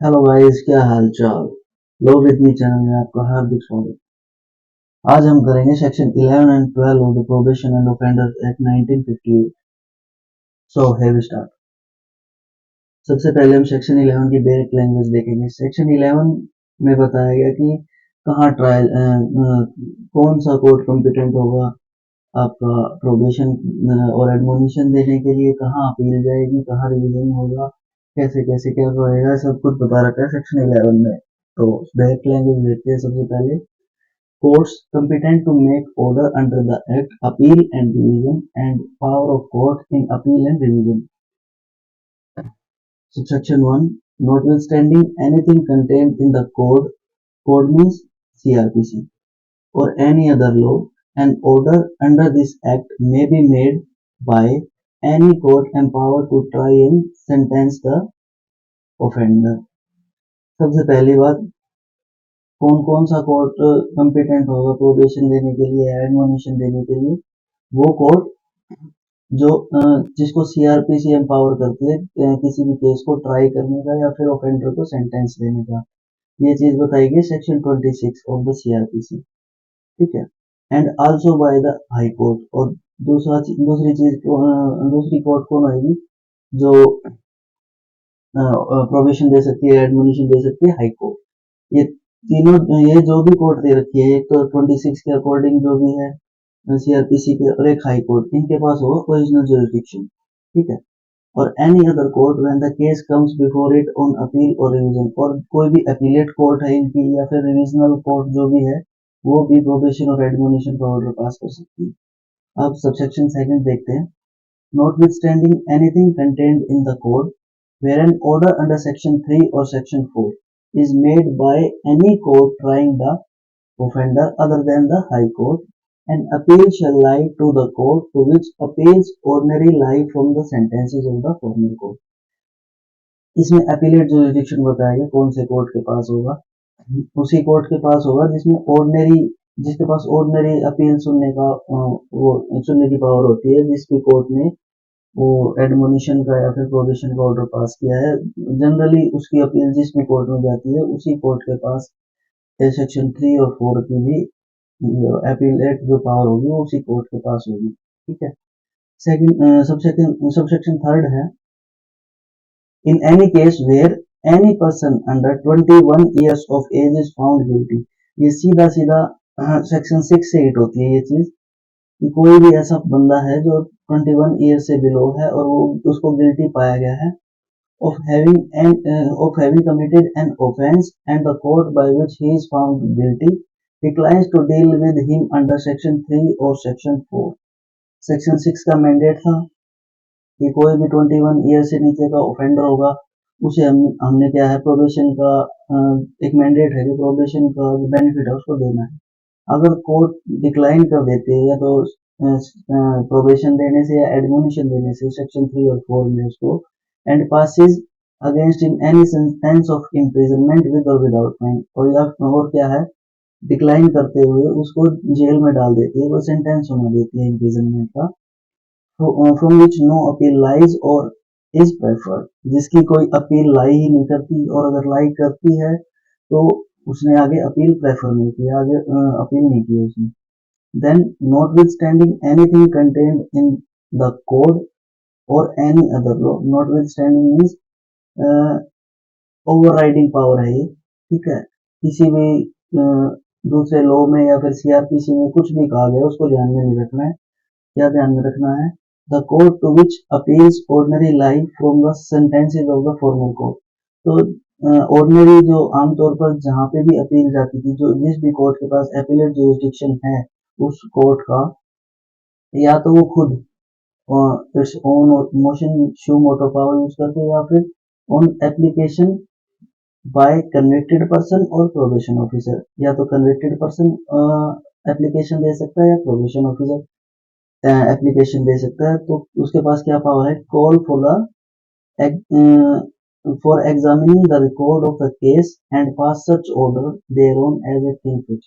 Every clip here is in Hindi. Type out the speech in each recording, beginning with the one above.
हेलो गाइस, क्या हाल चाल। लो विद मी चैनल में आपका हार्दिक स्वागत। आज हम करेंगे section 11 and 12 of the probation and offenders act 1958। So here we start. सबसे पहले हम सेक्शन 11 की बेसिक लैंग्वेज देखेंगे। सेक्शन 11 में बताया गया कि कहाँ ट्रायल कौन सा कोर्ट कॉम्पिटेंट होगा आपका प्रोबेशन और एडमोनिशन देने के लिए, कहाँ अपील जाएगी, कहाँ रिवीजन होगा, कैसे कैसे क्या रहेगा, सब कुछ बता रखा है सेक्शन 11 में। तो डायरेक्ट लैंग्वेज देखते हैं। सबसे पहले courts competent to make order under the Act, appeal and revision, and power of court in appeal and revision. Subsection 1. Notwithstanding anything contained in the code means CRPC, or any other law, an order under this Act may be made by any court empowered to try and sentence the offender. सबसे पहली बात, कौन कौन सा कोर्ट कॉम्पिटेंट होगा प्रोबेशन देने के लिए, एडमोनिशन देने के लिए? वो कोर्ट जो जिसको सीआरपीसी एम्पावर करती है किसी भी केस को ट्राई करने का या फिर ऑफेंडर को सेंटेंस देने का। ये चीज बताई गई सेक्शन 26 ऑफ द सीआरपीसी। ठीक है। And also by the high court. और दूसरी कोर्ट कौन आएगी जो प्रोबेशन दे सकती है, एडमोनिशन दे सकती है? High court. ये तीनों, ये जो भी कोर्ट दे रखी है, एक तो 26 के अकॉर्डिंग जो भी है सीआरपीसी के, और एक हाई कोर्ट, इनके पास होगा ओरिजिनल जुरिडिक्शन। ठीक है। और any other court when the case comes before it on appeal और रिवीजन। और कोई भी अपीलेट कोर्ट है इनकी या फिर रिविजनल कोर्ट जो भी है, वो भी प्रोबेशन और एडमोनिशन का ऑर्डर पास कर सकती है। अब सबसेक्शन सेकंड देखते हैं। Notwithstanding anything contained in the code, where an order under section 3 or section 4 is made by any court trying the offender other than the high court, an appeal shall lie to the court to which appeals ordinarily lie from the sentences of the former court. इसमें अपीलेट जुरिडिक्शन बताया गया कौन से कोर्ट के पास होगा। उसी कोर्ट के पास होगा जिसमें ऑर्डिनरी, जिसके पास ऑर्डिनरी अपील सुनने का वो सुनने की पावर होती है, जिसकी कोर्ट ने वो एडमोनिशन का या फिर प्रोबेशन का ऑर्डर पास किया है। जनरली उसकी अपील जिस भी कोर्ट में जाती है, उसी कोर्ट के पास सेक्शन 3 और 4 की भी अपीलेट जो पावर होगी वो उसी कोर्ट के पास होगी। ठीक है। सेकंड सबसेक्शन थर्ड है, in any case where any person under 21 years of age is found guilty। ये सीधा सीधा सेक्शन 6 से हिट होती है ये चीज कि कोई भी ऐसा बंदा है जो 21 ईयर से बिलो है और वो उसको गिल्टी पाया गया है of having committed an offense, and the court by which he is found guilty declines to deal with him under section 3 or section 4। Section 6 का मैंडेट था कि कोई भी 21 ईयर से नीचे का ऑफेंडर होगा, उसे हमने क्या है, प्रोबेशन का एक मैंडेट है कि प्रोबेशन का जो बेनिफिट है उसको देना है। अगर कोर्ट डिक्लाइन कर देते हैं या तो प्रोबेशन देने से या एडमोनिशन देने से सेक्शन 3 और 4 में उसको, and passes against in any sentence of imprisonment with और विदाउट फाइन। और या और क्या है, डिक्लाइन करते हुए उसको जेल में डाल देती है, कोई सेंटेंस होना देती है इम्प्रिजनमेंट का, from which no appeal lies or is preferred। जिसकी कोई अपील लाई ही नहीं करती, और अगर लाई करती है तो उसने आगे अपील प्रेफर नहीं किया, आगे अपील नहीं की उसने। then notwithstanding anything contained in the code or any other law। notwithstanding means overriding power है ये। ठीक है। किसी भी दूसरे लॉ में या फिर सीआरपीसी में कुछ भी कहा गया उसको ध्यान में नहीं रखना है। क्या ध्यान में रखना है? The court to which appeals ordinary lie from the sentences of the former court। तो ऑर्डिनरी जो आमतौर पर जहाँ पे भी अपील जाती थी, जो जिस भी कोर्ट के पास एपिलेट जुरिस्डिक्शन है उस कोर्ट का, या तो वो खुद इट्स ओन मोशन शू मोटो पावर यूज करके, या फिर on application by convicted person और प्रोबेशन ऑफिसर। या तो कन्विक्टेड पर्सन एप्लीकेशन दे सकता है या प्रोबेशन ऑफिसर एप्लीकेशन दे सकता है। तो उसके पास क्या पावर है? Call for examining the record of the case and pass such order there on as a thing fit.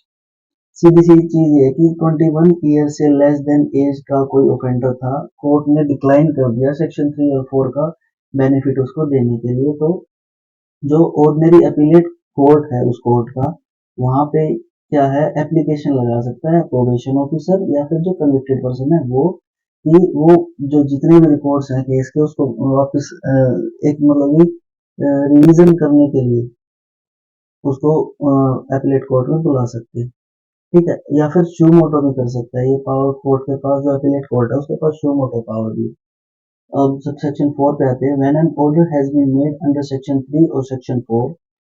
सीधी सी चीज ये कि 21 ईयर से लेस देन एज का कोई ऑफेंडर था, कोर्ट ने डिक्लाइन कर दिया सेक्शन 3 और 4 का बेनिफिट उसको देने के लिए, तो जो ऑर्डिनरी अपीलेट कोर्ट है उस कोर्ट का, वहां पे क्या है, एप्लीकेशन लगा सकता है प्रोबेशन ऑफिसर या फिर जो कन्विक्टेड पर्सन है वो, कि वो जो जितने भी रिकॉर्ड्स हैं केस के उसको वापस एक मतलब रिवीजन करने के लिए उसको एपीलेट कोर्ट में बुला सकते हैं। ठीक है, या फिर शू मोटो भी कर सकता है, ये पावर कोर्ट के पास जो एपीलेट कोर्ट है उसके पास शू मोटो पावर भी। अब सबसेक्शन 4 पे आते हैं, when an order has been made under section 3 और section 4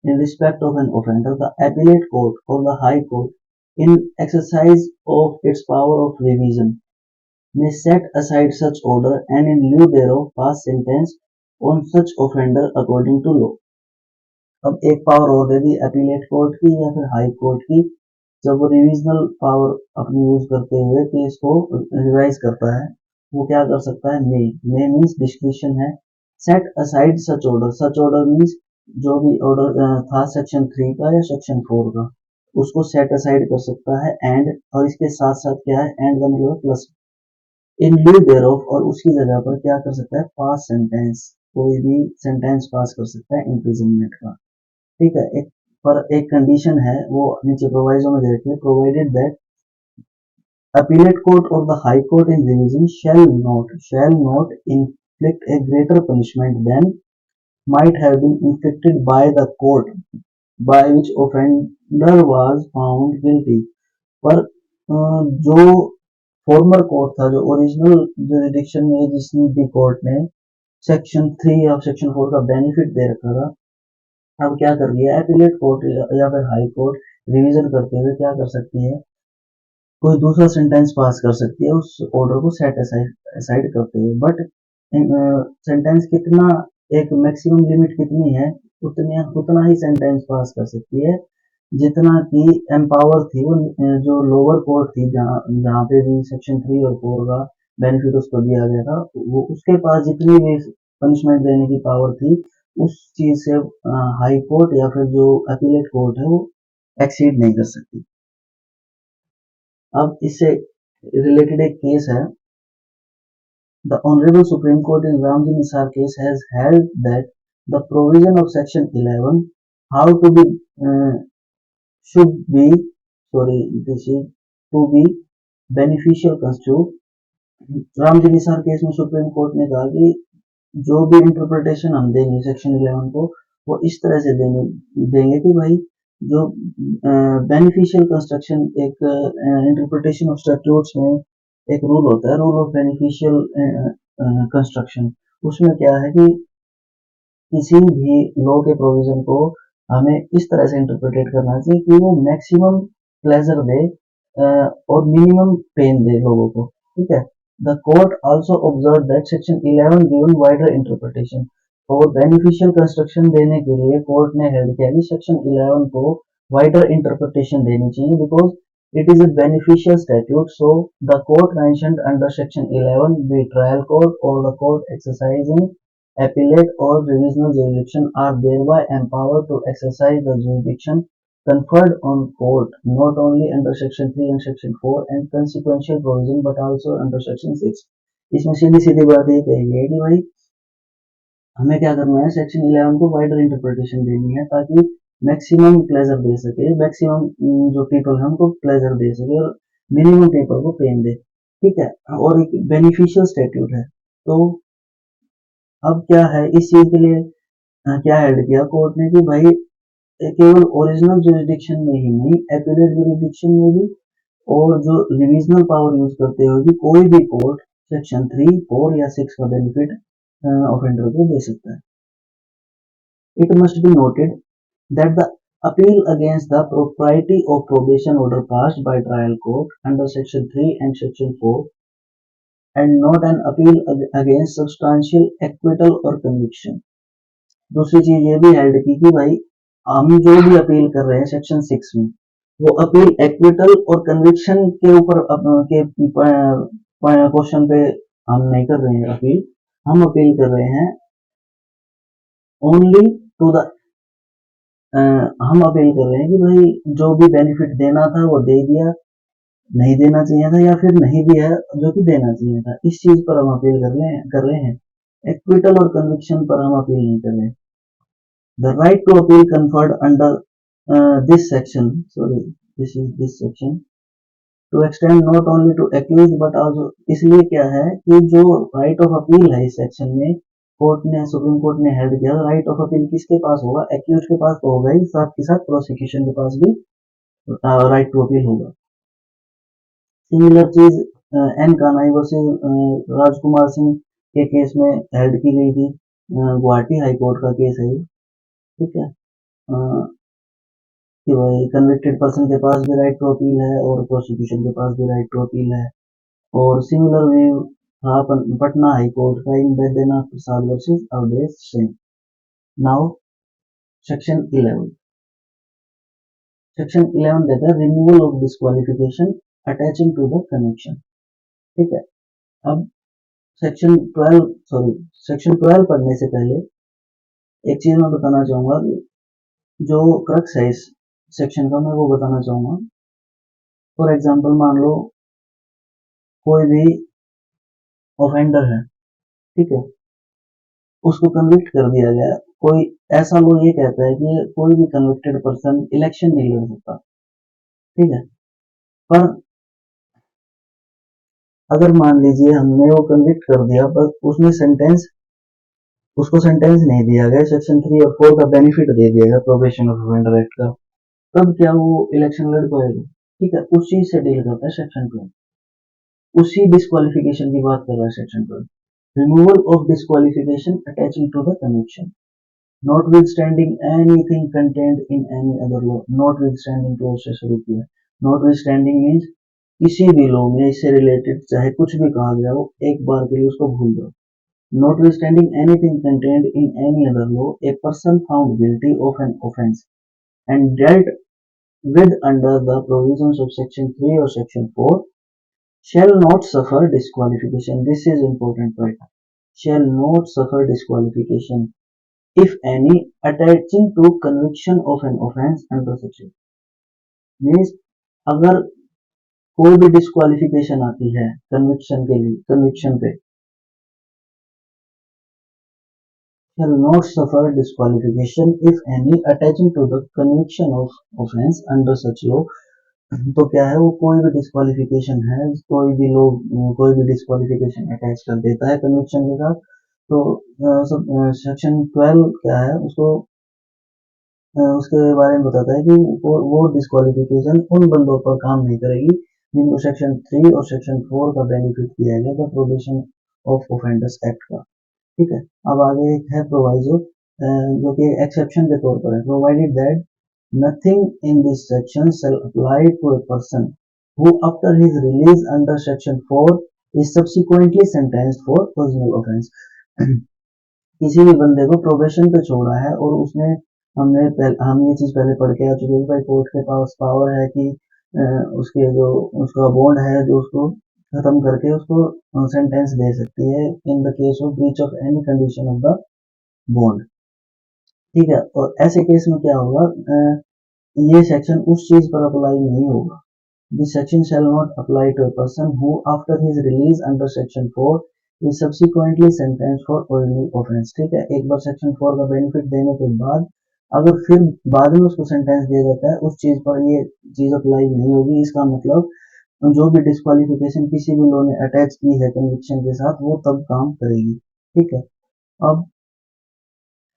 in respect of an offender, the appellate court or the high court, in exercise of its power of revision, may set aside such order and in lieu thereof pass sentence on such offender according to law। अब एक पावर और दे दी अपीलेट कोर्ट की या फिर हाई कोर्ट की, जब वो रिविजनल पावर अपनी यूज करते हुए केस को रिवाइज करता है, वो क्या कर सकता है, मे मीन्स डिस्क्रिप्शन है, set aside such order means जो भी ऑर्डर था सेक्शन 3 का या सेक्शन 4 का, उसको सेट असाइड कर सकता है, एंड और इसके साथ साथ क्या है, एंड का मतलब प्लस, इन ल्यू देयर ऑफ, और उसकी जगह पर क्या कर सकता है, पास सेंटेंस, कोई भी सेंटेंस पास कर सकता है इम्प्रिजनमेंट का। ठीक है, एक पर एक कंडीशन है वो नीचे प्रोवाइजो में देखिए, provided that appellate court or the high court in revision shall not inflict a greater punishment than might have been inflicted by the court by which offender was found guilty। पर जो फॉर्मर कोर्ट था, जो ओरिजिनल जुरिडिक्शन में जिसने भी कोर्ट ने सेक्शन 3 या सेक्शन 4 का बेनिफिट दे रखा था, अब क्या कर दिया एपीलेट कोर्ट या फिर हाई कोर्ट रिवीजन करते हुए क्या कर सकती है, कोई दूसरा सेंटेंस पास कर सकती है उस ऑर्डर को सेट असाइड करते हुए, बट सेंटेंस कितना, एक मैक्सिमम लिमिट कितनी है, उतना ही सेंटेंस पास कर सकती है जितना कि एम्पावर थी वो जो लोअर कोर्ट थी, जहाँ जहाँ पे भी सेक्शन 3 और 4 का बेनिफिट उसको दिया गया था, वो उसके पास जितनी भी पनिशमेंट देने की पावर थी उस चीज से हाई कोर्ट या फिर जो अपीलेट कोर्ट है वो एक्सीड नहीं कर सकती। अब इससे रिलेटेड एक केस है, the honourable supreme court in Ramji Nisar case has held that the provision of section 11 how to be should be sorry this is to be beneficial construed। Ramji Nisar case में सुप्रीम कोर्ट ने कहा कि जो भी इंटरप्रिटेशन हम देंगे सेक्शन 11 को, वो इस तरह से देंगे कि भाई जो बेनिफिशियल कंस्ट्रक्शन, एक इंटरप्रिटेशन ऑफ स्टैट्यूट्स में एक रूल होता है, रूल ऑफ बेनिफिशियल कंस्ट्रक्शन, उसमें क्या है कि किसी भी लॉ के प्रोविजन को हमें इस तरह से इंटरप्रेटेट करना चाहिए कि वो मैक्सिमम प्लेजर दे और मिनिमम पेन दे लोगों को। ठीक है, the court also observe that section 11 given wider interpretation, और बेनिफिशियल कंस्ट्रक्शन देने के लिए कोर्ट ने हेल्ड किया कि सेक्शन 11 को वाइडर इंटरप्रिटेशन देनी चाहिए, because it is a beneficial statute। So the court mentioned under section 11 be trial court or the court exercising appellate or revisional jurisdiction are thereby empowered to exercise the jurisdiction conferred on court not only under section 3 and section 4 and consequential provision but also under section 6। इसमें सीधी सीधी बात ये कही है कि भाई हमें क्या करना है, सेक्शन 11 को वाइडर इंटरप्रिटेशन देनी है ताकि मैक्सिमम प्लेजर दे सके, मैक्सिमम जो पीपल है उनको प्लेजर दे सके और मिनिमम पीपल को पेन दे। ठीक है, और एक बेनिफिशियल स्टेट्यूट है। तो अब क्या है, इस चीज के लिए क्या हेल्ड किया कोर्ट ने कि भाई केवल ओरिजिनल जुरिडिक्शन में ही नहीं, एपीलेट जुरिडिक्शन में भी और जो रिविजनल पावर यूज करते हुए भी कोई भी कोर्ट सेक्शन 3, 4 या 6 का बेनिफिट ऑफेंडर को दे सकता है। It must be noted that the appeal against the propriety of probation order passed by trial court under section 3 and section 4 and not an appeal against substantial acquittal or conviction। दूसरी चीज ये भी हेल्ड की कि भाई हम जो भी अपील कर रहे हैं सेक्शन 6 में, वो अपील एक्विटल और कन्विक्शन के ऊपर के क्वेश्चन पे हम नहीं कर रहे हैं अपील, हम अपील कर रहे हैं ओनली टू द हम अपील कर रहे हैं कि भाई जो भी बेनिफिट देना था वो दे दिया, नहीं देना चाहिए था या फिर नहीं दिया जो कि देना चाहिए था, इस चीज पर हम अपील कर रहे हैं। एक्विटल और कन्विक्शन पर हम अपील नहीं कर रहे। The right to appeal conferred under this section, sorry, this is this section, to extend not only to accused but also, इसलिए क्या है कि जो राइट ऑफ अपील है इस सेक्शन में कोर्ट ने सुप्रीम कोर्ट ने हेल्ड किया राइट ऑफ अपील किसके पास होगा, एक्यूज के पास तो होगा ही, साथ के साथ प्रोसिक्यूशन के पास भी राइट टू अपील होगा। सिमिलर चीज एन कानाई वर्सेस राजकुमार सिंह के केस में हेल्ड की गई थी, गुवाहाटी हाई कोर्ट का केस है ये, ठीक है, कि भाई कन्विक्टेड पर्सन के पास भी राइट टू अपील है और प्रोसिक्यूशन के पास भी राइट टू अपील है। और सिमिलर व्यू था पटना हाई कोर्ट का in Baidyanath Prasad versus Awadhesh Singh. Now section 11, section 11 कहता है removal of disqualification attaching to the conviction, ठीक है। अब सेक्शन 12 पढ़ने से पहले एक चीज मैं बताना चाहूंगा, जो क्रक्स है इस सेक्शन का मैं वो बताना चाहूंगा। फॉर एग्जांपल मान लो कोई भी ऑफेंडर है, ठीक है, उसको कन्विक्ट कर दिया गया, कोई ऐसा लोग ये कहता है कि कोई भी कन्विक्टेड पर्सन इलेक्शन नहीं लड़ सकता, ठीक है, पर अगर मान लीजिए हमने वो कन्विक्ट कर दिया पर उसने उसको सेंटेंस नहीं दिया गया, सेक्शन 3 और 4 का बेनिफिट दे दिया गया प्रोबेशन ऑफ ऑफेंडर एक्ट का, तब क्या वो इलेक्शन लड़ पाएगा, ठीक है, उस चीज से डील करता है सेक्शन 12, उसी डिस्क्वालिफिकेशन की बात कर रहा है section 12, removal of disqualification attaching to the conviction notwithstanding anything contained in any other law, notwithstanding तो उससे शुरू किया, notwithstanding means किसी भी लॉ में इससे रिलेटेड चाहे कुछ भी कहा गया हो एक बार के लिए उसको भूल जाओ। notwithstanding anything contained in any other law, a person found guilty of an offence and dealt with under the provisions of section 3 or section 4 shall not suffer disqualification. This is important point. Shall not suffer disqualification if any attaching to conviction of an offence under section, means अगर कोई भी डिस्क्वालिफिकेशन आती है कन्विक्शन के लिए, कन्विक्शन पे shall not suffer disqualification if any attaching to the conviction of offence under such law, तो क्या है वो कोई भी डिस्क्वालिफिकेशन है, कोई भी लोग कोई भी डिस्क्वालिफिकेशन अटैच कर देता है कन्विक्शन के साथ, तो सेक्शन 12 क्या है उसको उसके बारे में बताता है कि वो डिस्क्वालिफिकेशन उन बंदों पर काम नहीं करेगी जिनको सेक्शन 3 और सेक्शन 4 का बेनिफिट दिया गया था प्रोबेशन ऑफ ऑफेंडर्स एक्ट का, ठीक है। अब आगे एक है प्रोवाइजो जो कि एक्सेप्शन के तौर पर है, provided that nothing in this section shall apply to a person who after his release under section 4 is subsequently sentenced for original offence. किसी भी बंदे को प्रोबेशन पे छोड़ा है और उसने हम ये चीज पहले पढ़ के आ चुके हैं भाई कोर्ट के पास पावर है कि उसके जो उसका बॉन्ड है जो उसको खत्म करके उसको सेंटेंस दे सकती है in the case of breach of any condition of the bond, ठीक है। और ऐसे केस में क्या होगा, ये सेक्शन उस चीज पर अप्लाई नहीं होगा। This section shall not apply to a person who after his release under section 4 is subsequently sentenced for original offence, ठीक है। एक बार सेक्शन 4 का बेनिफिट देने के बाद अगर फिर बाद में उसको सेंटेंस दिया जाता है उस चीज पर ये चीज अप्लाई नहीं होगी, इसका मतलब जो भी डिस्क्वालिफिकेशन किसी भी लॉ ने अटैच की है कन्विक्शन के साथ वो तब काम करेगी, ठीक है। अब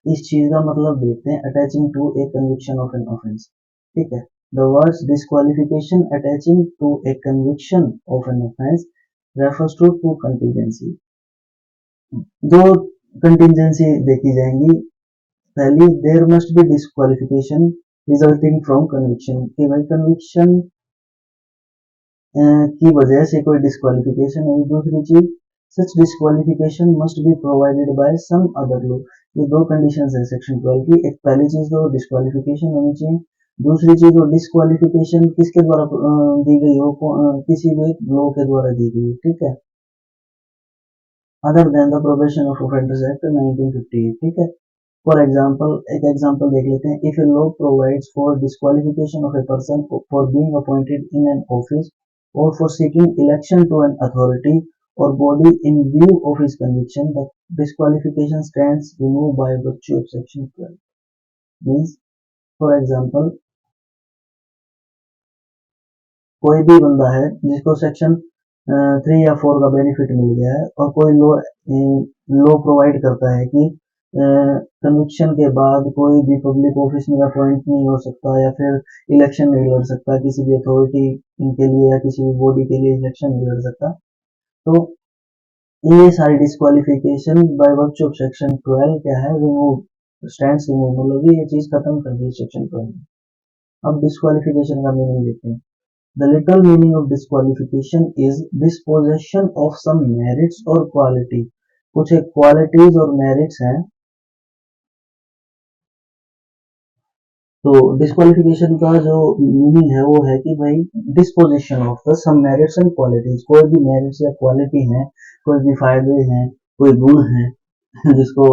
इस चीज का मतलब देखते हैं attaching to a conviction of an offence, ठीक है। The words disqualification attaching to a conviction of an offence refers to to contingency, दो कंटीजेंसी देखी जाएंगी। पहली there must be disqualification resulting from conviction, कि भाई कन्विक्शन की वजह से कोई डिस्क्वालिफिकेशन है। दूसरी चीज such disqualification must be provided by some other law, ये दो कंडीशंस है सेक्शन 12 की। एक पहली चीज तो डिस्क्वालिफिकेशन होनी चाहिए, दूसरी चीज वो डिस्क्वालिफिकेशन किसके द्वारा दी गई हो, किसी भी लॉ के द्वारा दी गई हो, ठीक है, other than the probation of offenders act 1958, ठीक है। फॉर एग्जाम्पल एक एग्जाम्पल देख लेते हैं, if a law provides for disqualification of a person for being appointed in an office or for seeking election to an authority or body in view of his conviction, the disqualification stands removed by virtue of section 12, means for example कोई भी बंदा है जिसको सेक्शन 3 या 4 का बेनिफिट मिल गया है और कोई लॉ प्रोवाइड करता है कि कन्विक्शन के बाद कोई भी पब्लिक ऑफिस में अपॉइंट नहीं हो सकता या फिर इलेक्शन नहीं लड़ सकता किसी भी अथॉरिटी के लिए या किसी भी बॉडी के लिए इलेक्शन नहीं लड़ सकता। तो ये सारी disqualification by virtue of section 12 क्या है, रिमूव, स्टैंड्स रिमूव, मतलब ये चीज खत्म कर दी सेक्शन 12। अब डिस्क्वालिफिकेशन का मीनिंग लेते हैं। The literal meaning of disqualification is dispossession of some merits or quality। कुछ एक qualities और merits हैं। तो disqualification का जो meaning है वो है कि भाई disposition of the some merits and qualities, कोई भी merits या quality है, कोई भी फायदे हैं, कोई गुण है जिसको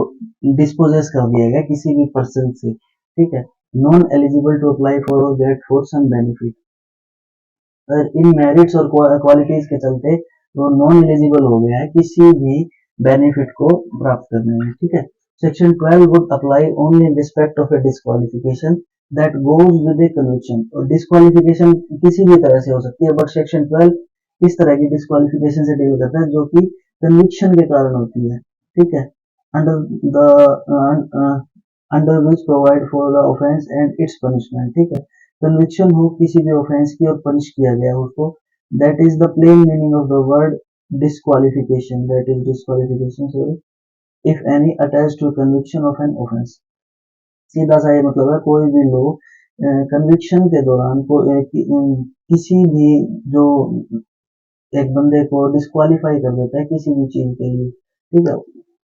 dispossess कर दिया गया किसी भी person से, ठीक है, non eligible to apply for or get for some benefit। In merits और क्वालिटीज के चलते वो नॉन एलिजिबल हो गया है किसी भी बेनिफिट को प्राप्त करने में, ठीक है। Section 12 would apply only in respect of A disqualification that goes with A conviction. और डिस्क्वालिफिकेशन किसी भी तरह से हो सकती है, बट सेक्शन 12 इस तरह की डिस्क्वालिफिकेशन से डील करता है जो कि कन्विक्शन के कारण होती है, ठीक है। Under the under which provide for the offence and it's punishment, ठीक है। कन्विक्शन हो किसी भी ऑफेंस की और पनिश किया गया हो उसको, that is the plain meaning of the word disqualification, that is disqualification sorry, if any attach to conviction of an offence. सीधा सा ये मतलब है कोई भी लोग कन्विक्शन के दौरान किसी भी जो एक बंदे को डिस्क्वालीफाई कर देता है किसी भी चीज के लिए, ठीक है।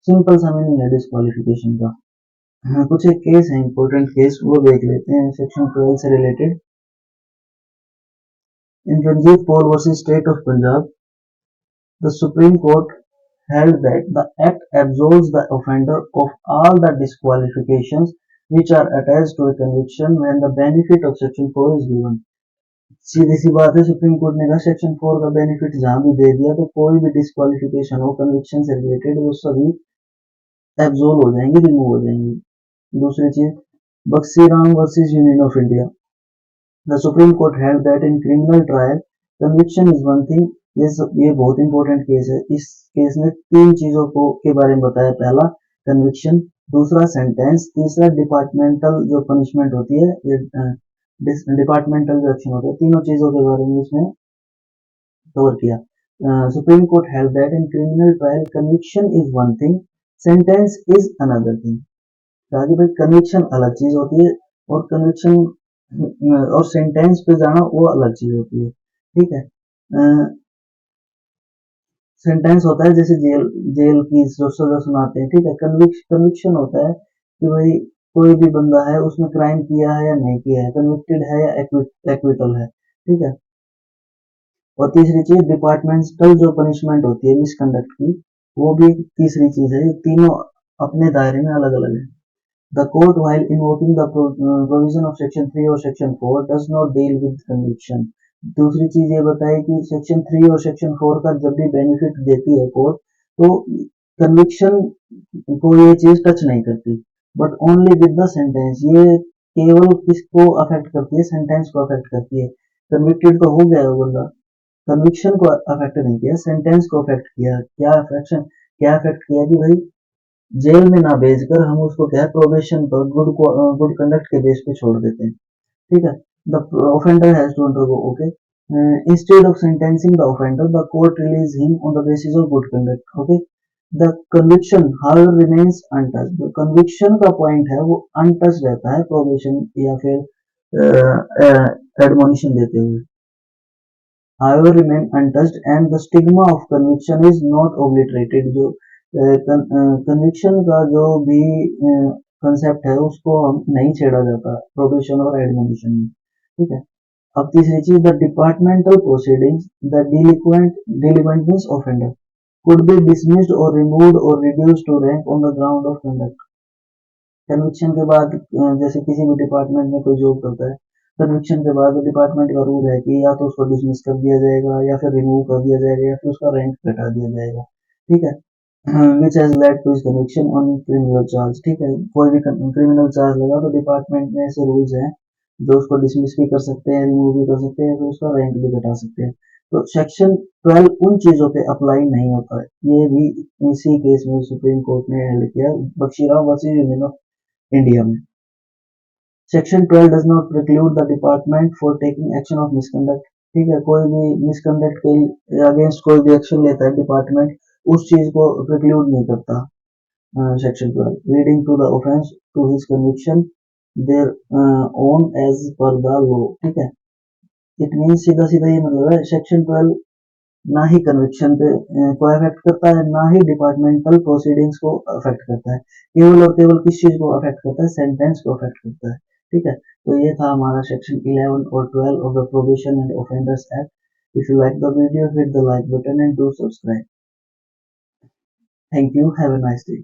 सिंपल सा मीनिंग है डिस्क्वालिफिकेशन का। हाँ, कुछ एक केस है, इंपॉर्टेंट केस, वो देख लेते हैं सेक्शन 12 से related. In Ranjit Kaur versus State of Punjab, the Supreme Court held that the Act absolves the offender of all the disqualifications which are attached to a conviction when the benefit of Section 4 is given। सीधी सी बात है, सुप्रीम कोर्ट ने कहा सेक्शन 4 का बेनिफिट जहां भी दे दिया तो कोई भी डिस्क्वालिफिकेशन हो कन्विक्शन से रिलेटेड वो सभी एब्जॉल्व हो जाएंगे, रिमूव हो जाएंगे। दूसरी चीज, Baksi Ram versus union of India, the supreme court held that in criminal trial conviction is one thing. ये बहुत इंपॉर्टेंट केस है। इस केस में तीन चीजों को के बारे में बताया, पहला कन्विक्शन, दूसरा सेंटेंस, तीसरा डिपार्टमेंटल जो पनिशमेंट होती है, ये डिपार्टमेंटल जो एक्शन होते हैं, तीनों चीजों के बारे में इसमें कवर किया। Supreme court held that in criminal trial conviction is one thing, sentence is another thing. कहा कि भाई कन्विक्शन अलग चीज होती है और कन्विक्शन और सेंटेंस पे जाना वो अलग चीज होती है, ठीक है। सेंटेंस होता है जैसे जेल जेल की जो सजा सुनाते हैं, ठीक है। कन्विक्शन होता है कि भाई कोई भी बंदा है उसने क्राइम किया है या नहीं किया है, कन्विक्टेड है या एक्विटल है, ठीक है। और तीसरी चीज डिपार्टमेंटल जो पनिशमेंट होती है मिसकंडक्ट की, वो भी तीसरी चीज है। ये तीनों अपने दायरे में अलग अलग है। The court, while invoking the provision of Section 3 और Section 4, does not deal with conviction। दूसरी चीज ये बताई कि Section 3 और Section 4 का जब भी बेनिफिट देती है कोर्ट, तो कन्विक्शन को ये चीज टच नहीं करती, but only with the sentence. ये केवल किसको अफेक्ट करती है, सेंटेंस को अफेक्ट करती है। कन्विक्टेड तो हो गया वो बंदा, कन्विक्शन को अफेक्ट नहीं किया, सेंटेंस को अफेक्ट किया। क्या अफेक्ट किया कि भाई जेल में ना भेजकर हम उसको क्या है प्रोबेशन पर गुड कंडक्ट के बेस पे छोड़ देते हैं, ठीक है। The offender has to undergo, okay, instead of sentencing the offender the court release him on the basis of good conduct, okay. The conviction however remains untouched, जो कन्विक्शन का पॉइंट है वो अनटच्ड रहता है प्रोबेशन या फिर एडमोनिशन देते हुए। however remain untouched and the stigma of conviction is not obliterated। जो कन्विक्शन का जो भी कंसेप्ट है उसको हम नहीं छेड़ा जाता प्रोबेशन और एडमोनिशन में, ठीक है। अब तीसरी चीज, the departmental proceedings, the delinquent means offender could be dismissed or removed or reduced to rank on the ground of conduct। Conviction के बाद जैसे किसी भी डिपार्टमेंट में कोई जॉब करता है, कन्विक्शन के बाद डिपार्टमेंट का रूल है कि या तो उसको डिसमिस कर दिया जाएगा या फिर रिमूव कर दिया जाएगा या फिर उसका रैंक घटा दिया जाएगा, ठीक है। which has led to his conviction on criminal charge। ठीक है, कोई भी क्रिमिनल चार्ज लगा तो डिपार्टमेंट में ऐसे रूल्स हैं जो उसको डिसमिस भी कर सकते हैं, रिमूव भी कर सकते हैं, फिर उसका रैंक भी घटा सकते हैं। तो सेक्शन 12 उन चीजों पे अप्लाई नहीं होता है। ये भी इसी केस में सुप्रीम कोर्ट ने हेल्ड किया, Bakshiram versus union of India में। सेक्शन 12 does not preclude the department for taking action of misconduct. ठीक है, कोई भी मिसकंडक्ट के अगेंस्ट कोई भी एक्शन लेता है डिपार्टमेंट, उस चीज को प्रिक्लूड नहीं करता। Section 12 leading to the offence to his conviction their own as per the law. ठीक है, इट मीन सीधा सीधा ये मतलब है सेक्शन 12 ना ही कन्विक्शन पे को अफेक्ट करता है, ना ही डिपार्टमेंटल प्रोसीडिंग्स को अफेक्ट करता है। केवल और केवल किस चीज को अफेक्ट करता है, सेंटेंस को अफेक्ट करता है। ठीक है, तो ये था हमारा सेक्शन 11 और 12 of the probation and offenders act. If you like the video hit the like button and do subscribe. Thank you, have a nice day.